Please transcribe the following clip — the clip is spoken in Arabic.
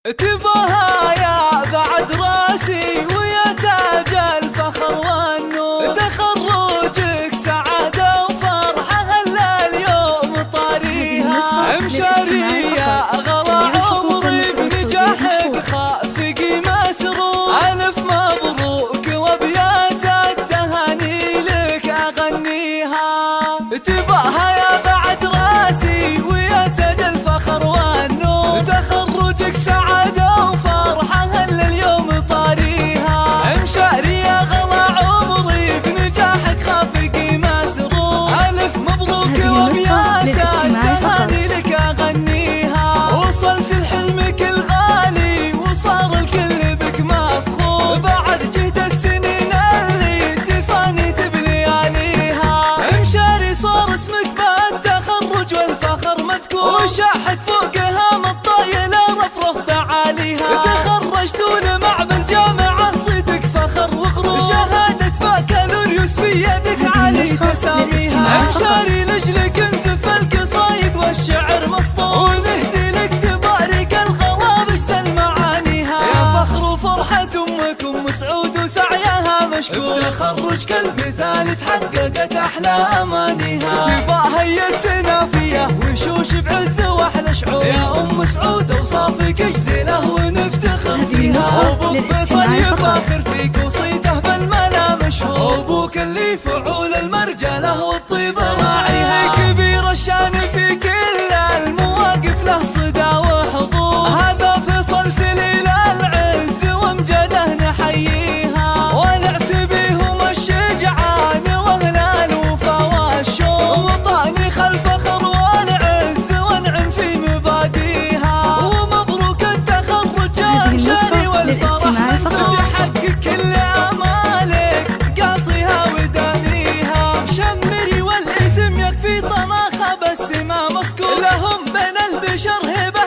تباها يا بعد راسي ويا تاج الفخر والنور، تخرجك سعادة وفرحة هلا اليوم طاريها، امشاري يا أغلى عمري بنجاحك خافقي مسرور، ألف مبروك وأبيات التهاني لك أغنيها. تباها يا بعد راسي ويا تاج الفخر والنور، تخرجك سعادة وفرحة هلا اليوم طاريها، امشاري يا غلا عمري بنجاحك خافقي مسرور، ألف مبروك وأبيات التهاني لك أغنيها. وصلت لحلمك الغالي وصار الكل بك مفخور، بعد جهد السنين اللي تفاني بلياليها، امشاري صار اسمك بالتخرج والفخر مذكور، وشاحك فوق هام الطايلة رفرف بعاليها، تخرجتون مع بالجامعة صيتك فخر وغرور، شهادة بكالوريوس في يدك علي تساميها، امشاري لجلك انزف القصايد والشعر مسطور، ونهدي لك تبارك الغلا بجزل معانيها، يا فخر وفرحة امك ام سعود وسعيها مشكور، تخرج كالمثال تحققت احلى امانيها. تباها هي السنافية وشوش بعز واحلى شعور، يا ام سعود اوصافك جزيلة ونفتخر فيها، ابوك فيصل يفاخر فيك وصيته بالملا مشهور، ابوك اللي فعول المرجله والطيب راعيها، كبير الشان في كل المواقف له صدى وحضور، هذا فيصل سليل العز وامجده نحييها، ونعتبيهم الشجعان واهل الوفا والشوق، وطاني خلف فخر والعز وانعم في مباديها، ومبروك التخرج يا شاري والفرح تحقق كل امالك قاصيها ودانيها، شمري والاسم يكفي طناخه بالسما مسكون، لهم بين البشر هبه